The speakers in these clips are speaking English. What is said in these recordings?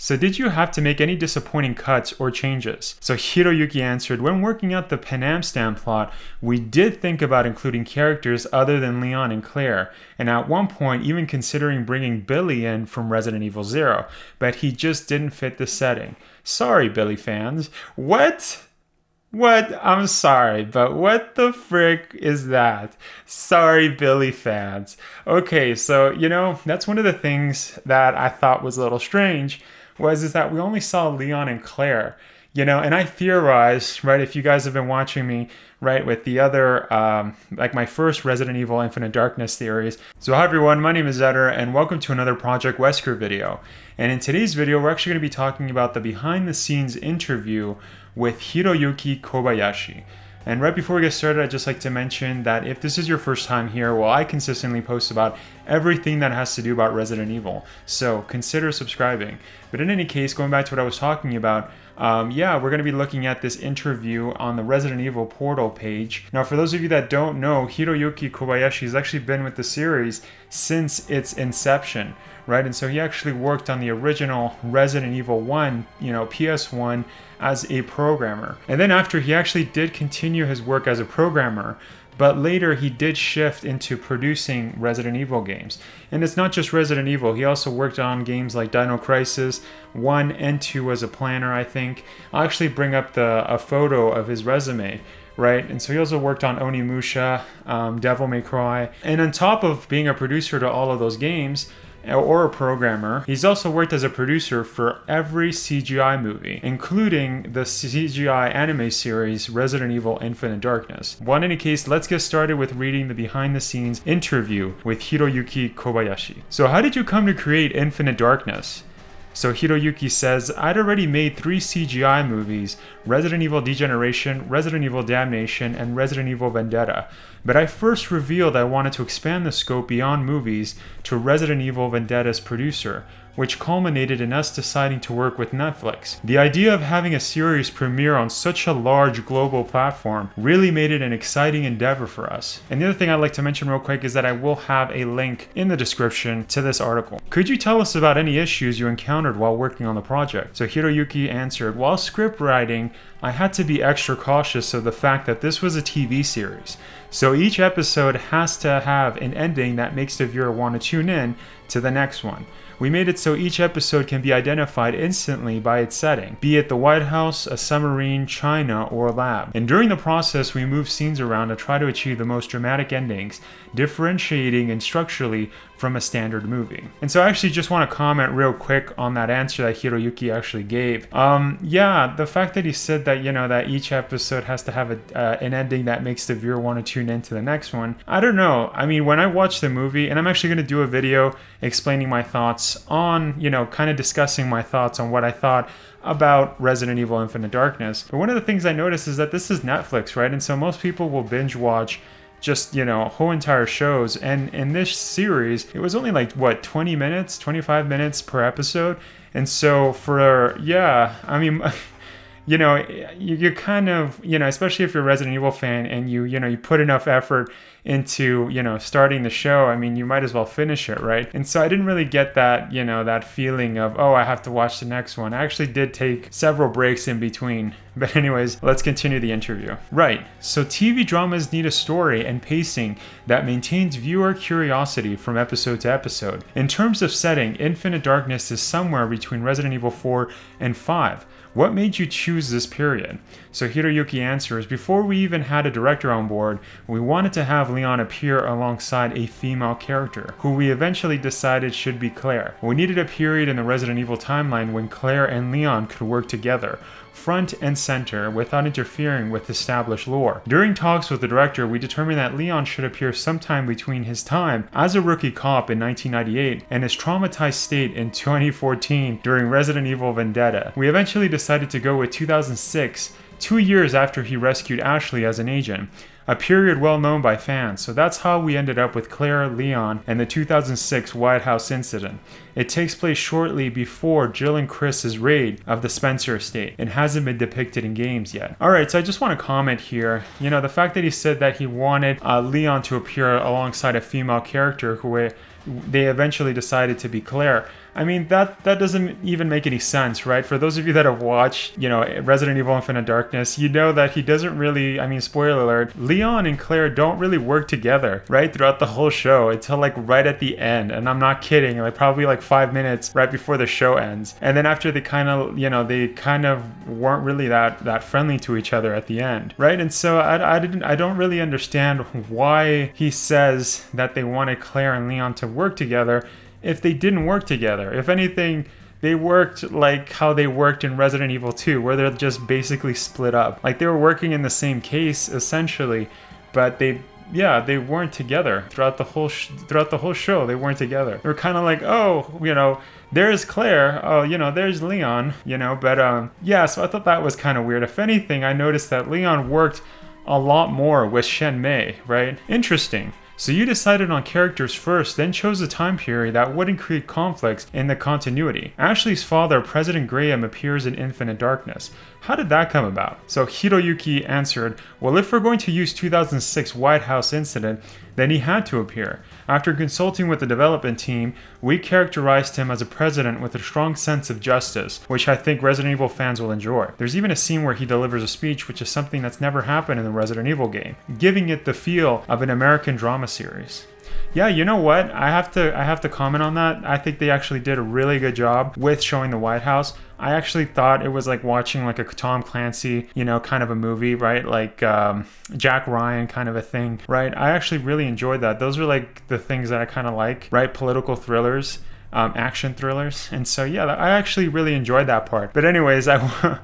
So did you have to make any disappointing cuts or changes? So Hiroyuki answered, when working out the Panam Stan plot, we did think about including characters other than Leon and Claire, and at one point even considering bringing Billy in from Resident Evil 0, but he just didn't fit the setting. Sorry, Billy fans. What? I'm sorry, but what the frick is that? Sorry, Billy fans. Okay, so, that's one of the things that I thought was a little strange, is that we only saw Leon and Claire, and I theorized, right, if you guys have been watching me, right, with the other, like my first Resident Evil Infinite Darkness theories. So hi everyone, my name is Eder, and welcome to another Project Wesker video. And in today's video, we're actually going to be talking about the behind-the-scenes interview with Hiroyuki Kobayashi. And right before we get started, I'd just like to mention that if this is your first time here, well, I consistently post about everything that has to do about Resident Evil, so consider subscribing. But in any case, going back to what I was talking about, we're going to be looking at this interview on the Resident Evil portal page. Now, for those of you that don't know, Hiroyuki Kobayashi has actually been with the series since its inception, right? And so he actually worked on the original Resident Evil 1, PS1, as a programmer. And then after, he actually did continue his work as a programmer, but later he did shift into producing Resident Evil games. And it's not just Resident Evil, he also worked on games like Dino Crisis 1 and 2 as a planner, I think. I'll actually bring up a photo of his resume, right? And so he also worked on Onimusha, Devil May Cry. And on top of being a producer to all of those games, or a programmer, he's also worked as a producer for every CGI movie, including the CGI anime series Resident Evil Infinite Darkness. Well, in any case, let's get started with reading the behind-the-scenes interview with Hiroyuki Kobayashi. So how did you come to create Infinite Darkness? So Hiroyuki says, I'd already made 3 CGI movies, Resident Evil Degeneration, Resident Evil Damnation, and Resident Evil Vendetta. But I first revealed I wanted to expand the scope beyond movies to Resident Evil Vendetta's producer, which culminated in us deciding to work with Netflix. The idea of having a series premiere on such a large global platform really made it an exciting endeavor for us. And the other thing I'd like to mention real quick is that I will have a link in the description to this article. Could you tell us about any issues you encountered while working on the project? So Hiroyuki answered, while script writing, I had to be extra cautious of the fact that this was a TV series. So each episode has to have an ending that makes the viewer want to tune in to the next one. We made it so each episode can be identified instantly by its setting, be it the White House, a submarine, China, or a lab. And during the process, we move scenes around to try to achieve the most dramatic endings, differentiating and structurally from a standard movie. And so I actually just want to comment real quick on that answer that Hiroyuki actually gave. The fact that he said that, that each episode has to have an ending that makes the viewer want to tune into the next one. I don't know. I mean, when I watched the movie, and I'm actually going to do a video explaining my thoughts on, kind of discussing my thoughts on what I thought about Resident Evil Infinite Darkness. But one of the things I noticed is that this is Netflix, right? And so most people will binge watch just, whole entire shows. And in this series, it was only like, 20 minutes, 25 minutes per episode. And so you kind of, especially if you're a Resident Evil fan and you put enough effort into, starting the show, I mean, you might as well finish it, right? And so I didn't really get that, that feeling of, oh, I have to watch the next one. I actually did take several breaks in between. But anyways, let's continue the interview. Right, so TV dramas need a story and pacing that maintains viewer curiosity from episode to episode. In terms of setting, Infinite Darkness is somewhere between Resident Evil 4 and 5. What made you choose this period? So Hiroyuki answers, before we even had a director on board, we wanted to have Leon appear alongside a female character, who we eventually decided should be Claire. We needed a period in the Resident Evil timeline when Claire and Leon could work together, front and center, without interfering with established lore. During talks with the director, we determined that Leon should appear sometime between his time as a rookie cop in 1998 and his traumatized state in 2014 during Resident Evil Vendetta. We eventually decided to go with 2006, 2 years after he rescued Ashley as an agent, a period well known by fans. So that's how we ended up with Claire, Leon, and the 2006 White House incident. It takes place shortly before Jill and Chris's raid of the Spencer estate and hasn't been depicted in games yet. Alright, so I just want to comment here, the fact that he said that he wanted Leon to appear alongside a female character who they eventually decided to be Claire. I mean, that doesn't even make any sense, right? For those of you that have watched, Resident Evil Infinite Darkness, you know that he doesn't really, I mean, spoiler alert, Leon and Claire don't really work together, right? Throughout the whole show until like right at the end. And I'm not kidding, like probably like 5 minutes right before the show ends. And then after they kind of weren't really that friendly to each other at the end, right? And so I don't really understand why he says that they wanted Claire and Leon to work together if they didn't work together. If anything, they worked like how they worked in Resident Evil 2, where they're just basically split up. Like they were working in the same case essentially, but they weren't together throughout the whole show. They weren't together. They were kind of like, oh, there's Claire. Oh, there's Leon. But so I thought that was kind of weird. If anything, I noticed that Leon worked a lot more with Shen Mei, right? Interesting. So you decided on characters first, then chose a time period that wouldn't create conflicts in the continuity. Ashley's father, President Graham, appears in Infinite Darkness. How did that come about? So Hiroyuki answered, well, if we're going to use 2006 White House incident, then he had to appear. After consulting with the development team, we characterized him as a president with a strong sense of justice, which I think Resident Evil fans will enjoy. There's even a scene where he delivers a speech, which is something that's never happened in the Resident Evil game, giving it the feel of an American drama series. Yeah, you know what? I have to comment on that. I think they actually did a really good job with showing the White House. I actually thought it was like watching like a Tom Clancy, kind of a movie, right? Like Jack Ryan kind of a thing, right? I actually really enjoyed that. Those are like the things that I kind of like, right? Political thrillers. Action thrillers, and so I actually really enjoyed that part. But anyways, I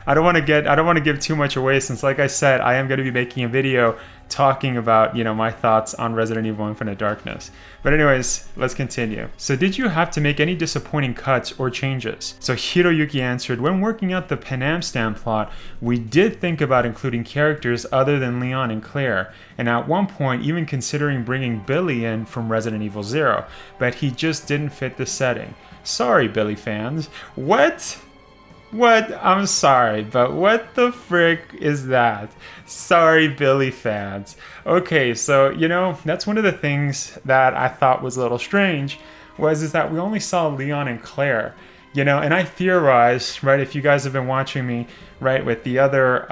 don't want to give too much away, since like I said, I am going to be making a video talking about my thoughts on Resident Evil Infinite Darkness. But anyways, let's continue. So did you have to make any disappointing cuts or changes? So Hiroyuki answered, when working out the Panam Stan plot, we did think about including characters other than Leon and Claire, and at one point even considering bringing Billy in from Resident Evil 0, but he just didn't fit the setting. Sorry, Billy fans. What? I'm sorry, but what the frick is that? Sorry, Billy fans. Okay, so, that's one of the things that I thought was a little strange, is that we only saw Leon and Claire, and I theorized, right, if you guys have been watching me, right, with the other,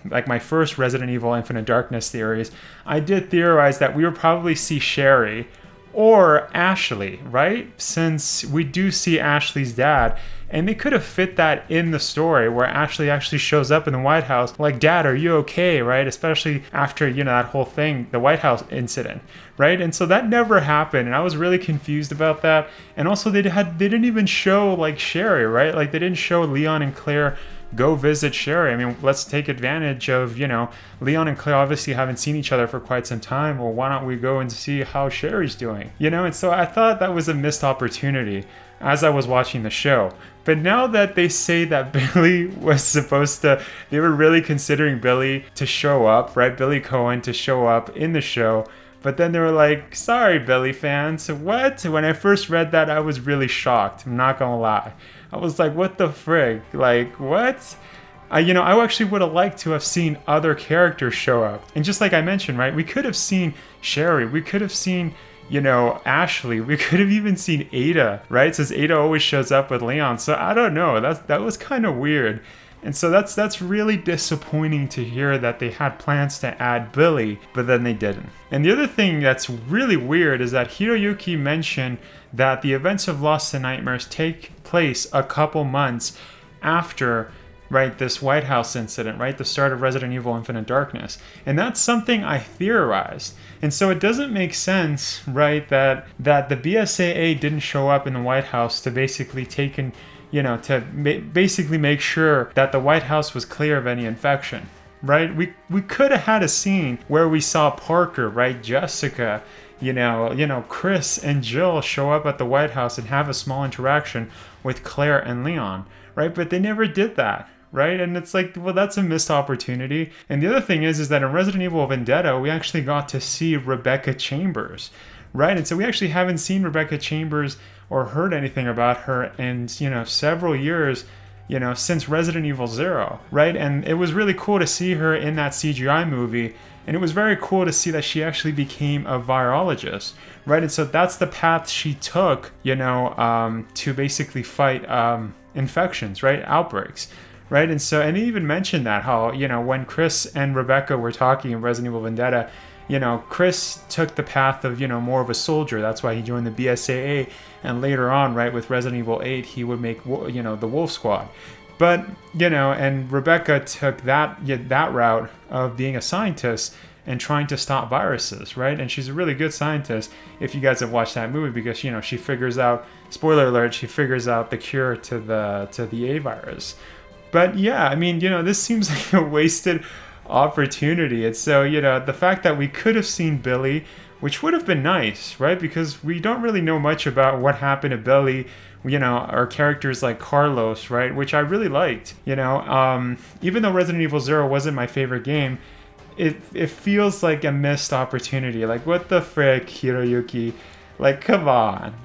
like my first Resident Evil Infinite Darkness theories, I did theorize that we would probably see Sherry or Ashley, right? Since we do see Ashley's dad, and they could have fit that in the story where Ashley actually shows up in the White House like, Dad, are you okay, right? Especially after, that whole thing, the White House incident, right? And so that never happened, and I was really confused about that. And also they didn't even show like Sherry, right? Like they didn't show Leon and Claire go visit Sherry. I mean, let's take advantage of, Leon and Claire obviously haven't seen each other for quite some time. Well, why don't we go and see how Sherry's doing? And so I thought that was a missed opportunity as I was watching the show. But now that they say that Billy was they were really considering Billy to show up, right? Billy Coen to show up in the show. But then they were like, sorry, Billy fans. What? When I first read that, I was really shocked. I'm not gonna lie. I was like, what the frig? Like, what? I actually would have liked to have seen other characters show up. And just like I mentioned, right, we could have seen Sherry. We could have seen, Ashley. We could have even seen Eder, right? Since Eder always shows up with Leon. So I don't know. That was kind of weird. And so that's really disappointing to hear that they had plans to add Billy, but then they didn't. And the other thing that's really weird is that Hiroyuki mentioned that the events of Lost in Nightmares take place a couple months after, right, this White House incident, right, the start of Resident Evil Infinite Darkness. And that's something I theorized. And so it doesn't make sense, right, that the BSAA didn't show up in the White House to basically basically make sure that the White House was clear of any infection, right? We could have had a scene where we saw Parker, right, Jessica, Chris and Jill show up at the White House and have a small interaction with Claire and Leon, right? But they never did that, right? And it's like, well, that's a missed opportunity. And the other thing is that in Resident Evil Vendetta, we actually got to see Rebecca Chambers, right? And so we actually haven't seen Rebecca Chambers or heard anything about her in, several years since Resident Evil 0, right? And it was really cool to see her in that CGI movie, and it was very cool to see that she actually became a virologist, right? And so that's the path she took, to basically fight infections, right? Outbreaks, right? And so, and he even mentioned that how, when Chris and Rebecca were talking in Resident Evil Vendetta, Chris took the path of, more of a soldier. That's why he joined the BSAA. And later on, right, with Resident Evil 8, he would make, the Wolf Squad. But, and Rebecca took that route of being a scientist and trying to stop viruses, right? And she's a really good scientist if you guys have watched that movie, because, she figures out, spoiler alert, she figures out the cure to the A virus. But yeah, I mean, this seems like a wasted opportunity. And so, the fact that we could have seen Billy, which would have been nice, right? Because we don't really know much about what happened to Billy, or characters like Carlos, right? Which I really liked, even though Resident Evil 0 wasn't my favorite game, it feels like a missed opportunity. Like, what the frick, Hiroyuki? Like, come on.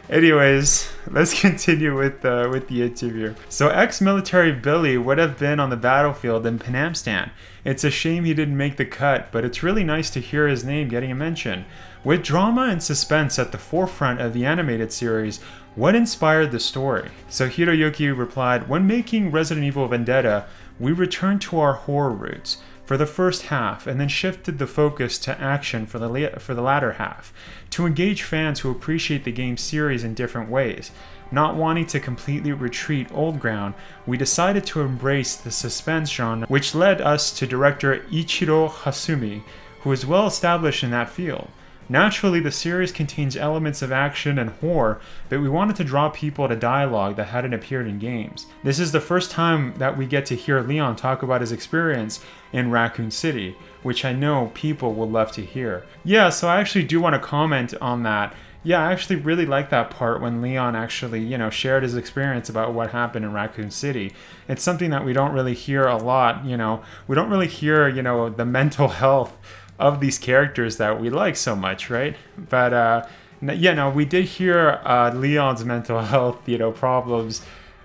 Anyways, let's continue with the interview. So ex-military Billy would have been on the battlefield in Panamstan. It's a shame he didn't make the cut, but it's really nice to hear his name getting a mention. With drama and suspense at the forefront of the animated series, what inspired the story? So Hiroyuki replied, when making Resident Evil Vendetta, we returned to our horror roots for the first half, and then shifted the focus to action for the latter half, to engage fans who appreciate the game series in different ways. Not wanting to completely retreat old ground, we decided to embrace the suspense genre, which led us to director Ichiro Hasumi, who is well established in that field. Naturally, the series contains elements of action and horror, but we wanted to draw people to dialogue that hadn't appeared in games. This is the first time that we get to hear Leon talk about his experience in Raccoon City, which I know people will love to hear. Yeah, so I actually do want to comment on that. Yeah, I actually really like that part when Leon actually, shared his experience about what happened in Raccoon City. It's something that we don't really hear a lot, we don't really hear, the mental health of these characters that we like so much, right? But we did hear Leon's mental health, problems,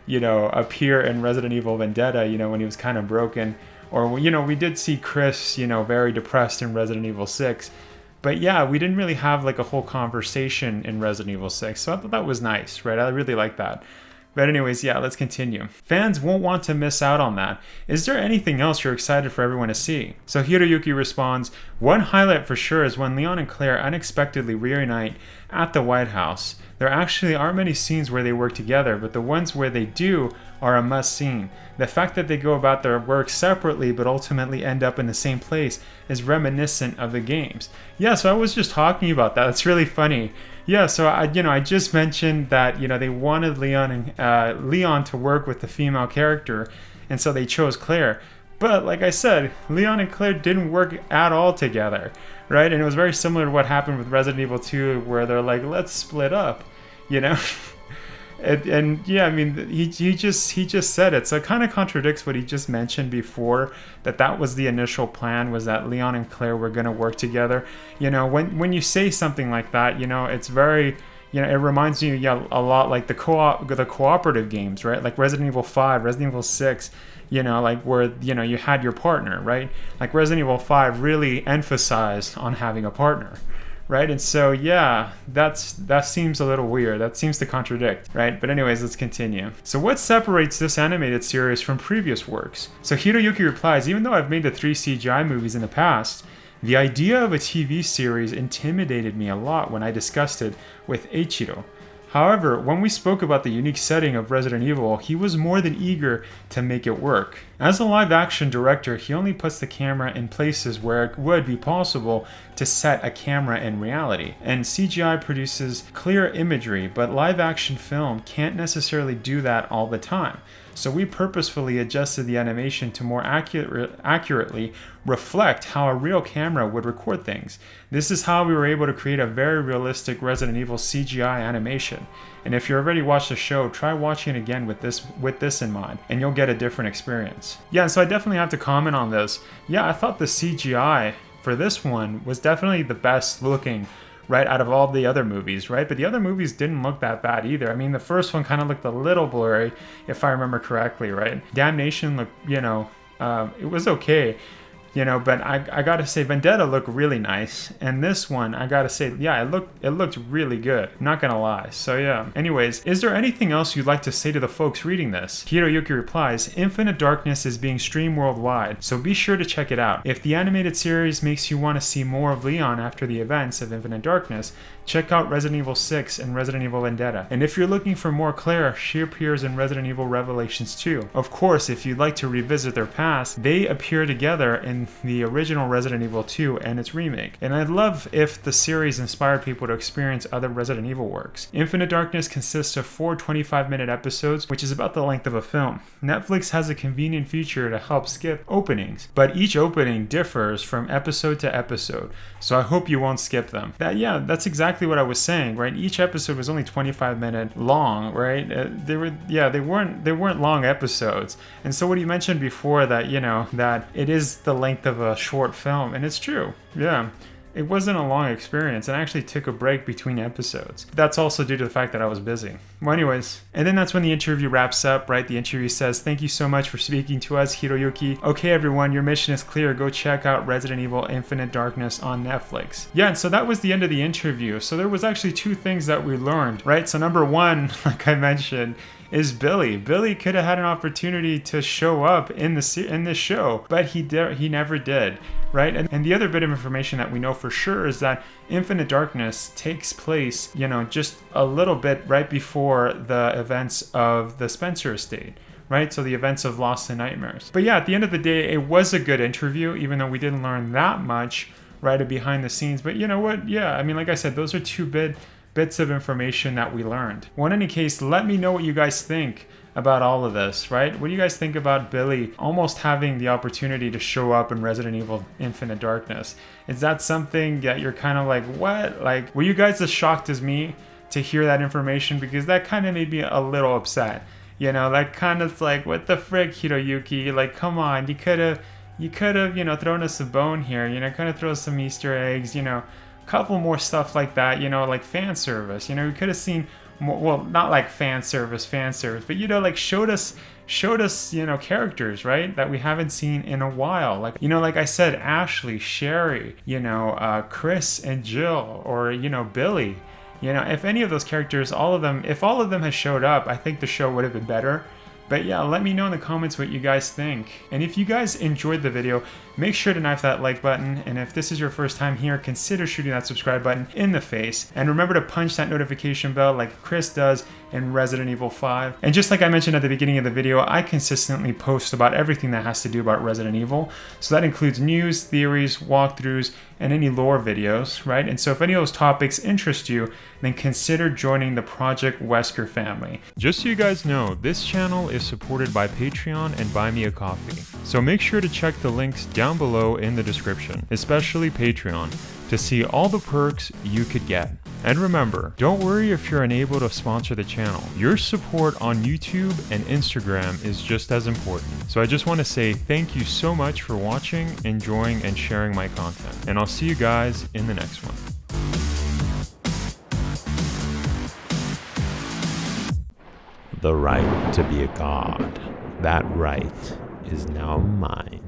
appear in Resident Evil Vendetta, when he was kind of broken. Or, we did see Chris, very depressed in Resident Evil 6. But yeah, we didn't really have like a whole conversation in Resident Evil 6. So I thought that was nice, right? I really like that. But anyways, yeah, let's continue. Fans won't want to miss out on that. Is there anything else you're excited for everyone to see? So Hiroyuki responds, one highlight for sure is when Leon and Claire unexpectedly reunite at the White House. There actually aren't many scenes where they work together, but the ones where they do are a must-see. The fact that they go about their work separately but ultimately end up in the same place is reminiscent of the games. Yeah, so I was just talking about that. It's really funny. Yeah, so I just mentioned that they wanted Leon to work with the female character, and so they chose Claire. But like I said, Leon and Claire didn't work at all together, right? And it was very similar to what happened with Resident Evil 2, where they're like, let's split up, And yeah, I mean, he just said it, so it kind of contradicts what he just mentioned before, that was the initial plan, was that Leon and Claire were going to work together. When you say something like that, it's very, it reminds you a lot like the cooperative games, right? Like Resident Evil 5, Resident Evil 6, like where, you had your partner, right? Like Resident Evil 5 really emphasized on having a partner. Right, and so yeah, that seems a little weird. That seems to contradict, right? But anyways, let's continue. So what separates this animated series from previous works? So Hiroyuki replies, even though I've made the 3 CGI movies in the past, the idea of a TV series intimidated me a lot when I discussed it with Eiichiro. However, when we spoke about the unique setting of Resident Evil, he was more than eager to make it work. As a live-action director, he only puts the camera in places where it would be possible to set a camera in reality. And CGI produces clear imagery, but live-action film can't necessarily do that all the time. So we purposefully adjusted the animation to more accurately reflect how a real camera would record things. This is how we were able to create a very realistic Resident Evil CGI animation. And if you already watched the show, try watching it again with this in mind, and you'll get a different experience. Yeah, so I definitely have to comment on this. Yeah, I thought the CGI for this one was definitely the best looking right, out of all the other movies, right? But the other movies didn't look that bad either. I mean, the first one kind of looked a little blurry, if I remember correctly, right? Damnation looked, it was okay. But I gotta say, Vendetta looked really nice, and this one, I gotta say, yeah, it looked really good. I'm not gonna lie. So yeah. Anyways, is there anything else you'd like to say to the folks reading this? Hiroyuki replies, Infinite Darkness is being streamed worldwide, so be sure to check it out. If the animated series makes you want to see more of Leon after the events of Infinite Darkness, check out Resident Evil 6 and Resident Evil Vendetta. And if you're looking for more Claire, she appears in Resident Evil Revelations 2. Of course, if you'd like to revisit their past, they appear together in the original Resident Evil 2 and its remake. And I'd love if the series inspired people to experience other Resident Evil works. Infinite Darkness consists of 4 25-minute episodes, which is about the length of a film. Netflix has a convenient feature to help skip openings, but each opening differs from episode to episode, so I hope you won't skip them. That's exactly what I was saying, right? Each episode was only 25-minute long, right? They weren't long episodes. And so what you mentioned before that, that it is the length of a short film, and it's true. Yeah. It wasn't a long experience, and I actually took a break between episodes. That's also due to the fact that I was busy. Well, anyways, and then that's when the interview wraps up, right? The interview says, thank you so much for speaking to us, Hiroyuki. Okay, everyone, your mission is clear. Go check out Resident Evil Infinite Darkness on Netflix. Yeah, and so that was the end of the interview. So there was actually 2 things that we learned, right? So number 1, like I mentioned, is Billy. Billy could have had an opportunity to show up in this show, but he never did, right? And the other bit of information that we know for sure is that Infinite Darkness takes place, just a little bit right before the events of the Spencer estate. Right? So the events of Lost in Nightmares. But yeah, at the end of the day, it was a good interview, even though we didn't learn that much, right, behind the scenes. But you know what? Yeah, I mean, like I said, those are 2 bits of information that we learned. Well, in any case, let me know what you guys think about all of this, right? What do you guys think about Billy almost having the opportunity to show up in Resident Evil Infinite Darkness? Is that something that you're kind of like, what? Like, were you guys as shocked as me to hear that information? Because that kind of made me a little upset. That kind of like, what the frick, Hiroyuki? Like, come on, you could have, thrown us a bone here, kind of throw some Easter eggs, couple more stuff like that, like fan service. We could have seen more, well, not like fan service, but like showed us, characters, right, that we haven't seen in a while. Like, like I said, Ashley, Sherry, Chris and Jill, or Billy. If any of those characters, if all of them had showed up, I think the show would have been better. But yeah, let me know in the comments what you guys think. And if you guys enjoyed the video, make sure to knife that like button. And if this is your first time here, consider shooting that subscribe button in the face. And remember to punch that notification bell like Chris does in Resident Evil 5. And just like I mentioned at the beginning of the video, I consistently post about everything that has to do about Resident Evil. So that includes news, theories, walkthroughs, and any lore videos, right? And so if any of those topics interest you, then consider joining the Project Wesker family. Just so you guys know, this channel is supported by Patreon and Buy Me a Coffee. So make sure to check the links down below in the description, especially Patreon, to see all the perks you could get. And remember, don't worry if you're unable to sponsor the channel. Your support on YouTube and Instagram is just as important. So I just want to say thank you so much for watching, enjoying, and sharing my content. And I'll see you guys in the next one. The right to be a god. That right is now mine.